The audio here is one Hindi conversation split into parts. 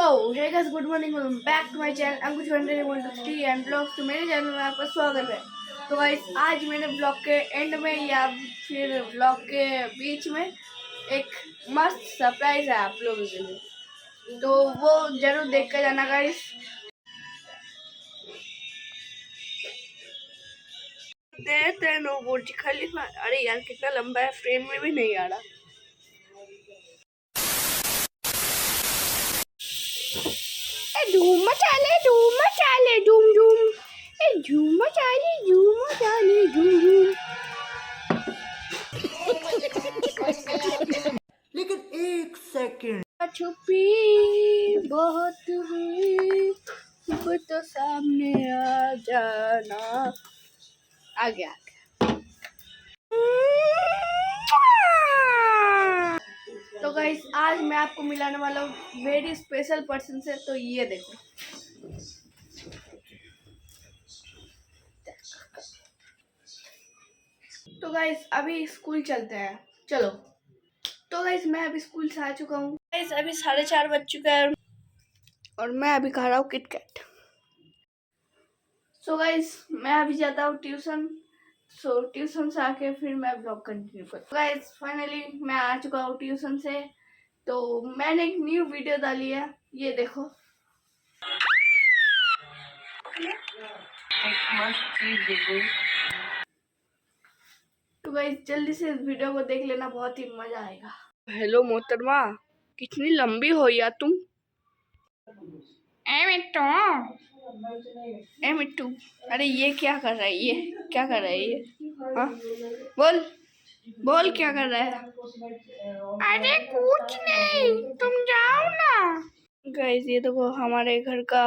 तो hey guys, good morning, welcome back to my channel Ankush 123 and blogs. तो मेरे चैनल में आपका स्वागत है। तो गाइस, आज मैंने ब्लॉग के एंड में या फिर ब्लॉग के बीच में एक मस्त सरप्राइज है आप लोगों के लिए, तो वो जरूर देख कर जाना गाइस। बुर्ज खलीफा, अरे यार कितना लंबा है, फ्रेम में भी नहीं आ रहा। धूम मचाले धूम मचाले धूम धूम, धूम मचाले धूम धूम। लेकिन एक सेकंड छुपी बहुत हुई, वो तो सामने आ जाना। आ गया। तो गाइस, आज मैं आपको मिलाने वाला हूँ वेरी स्पेशल पर्सन से। तो ये देखो, तो गाइस अभी स्कूल चलते हैं, चलो। तो गाइस मैं अभी स्कूल से आ चुका हूँ। गाइस अभी 4:30 बज चुका है और मैं अभी खा रहा हूँ किटकैट। सो गाइस मैं अभी जाता हूँ ट्यूशन। सो ट्यूशन से आके फिर मैं ब्लॉग कंटिन्यू करता हूँ। गाइस फाइनली मैं आ चुका हूँ ट्यूशन से। तो मैंने एक न्यू वीडियो डाली है, ये देखो। तो गाइस जल्दी से इस वीडियो को देख लेना, बहुत ही मजा आएगा। हेलो मोहतरमा, कितनी लंबी हो यार तुम। ए मिट्टू, अरे ये क्या कर रहा है, ये क्या कर रहा है ये? हाँ बोल बोल, क्या कर रहा है? अरे कुछ नहीं, तुम जाओ ना। गाइस ये देखो हमारे घर का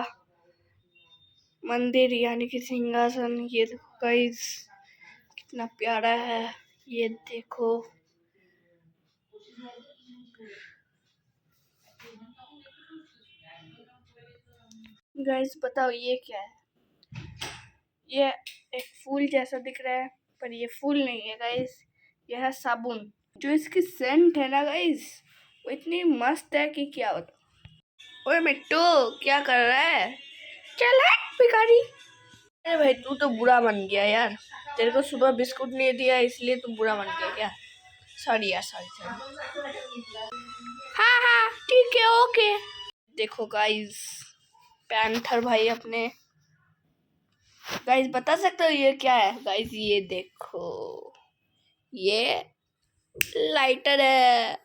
मंदिर यानी कि सिंहासन। ये देखो गाइस कितना प्यारा है, ये देखो। गाइस बताओ ये क्या है? ये एक फूल जैसा दिख रहा है, पर ये फूल नहीं है गाइस, यह है साबुन। जो इसकी सेंट है ना गाइस, वो इतनी मस्त है कि क्या होता। ओए मिट्टू, क्या कर रहा है? चल हट भिखारी। अरे भाई तू तो बुरा बन गया यार, तेरे को सुबह बिस्कुट नहीं दिया इसलिए तू बुरा बन गया क्या? सॉरी यार, सॉरी। हाँ हाँ ठीक है, ओके। देखो गाइस, पैंथर भाई अपने। गाइस बता सकते हो ये क्या है? गाइस ये देखो, ये लाइटर है,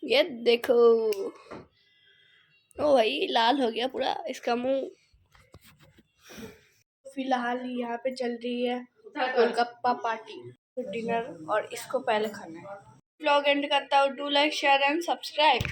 ये देखो। ओ भाई लाल हो गया पूरा इसका मुंह। फिलहाल यहाँ पे चल रही है गोलगप्पा पार्टी, डिनर, और इसको पहले खाना है। व्लॉग एंड करता हूँ। Do like share and subscribe.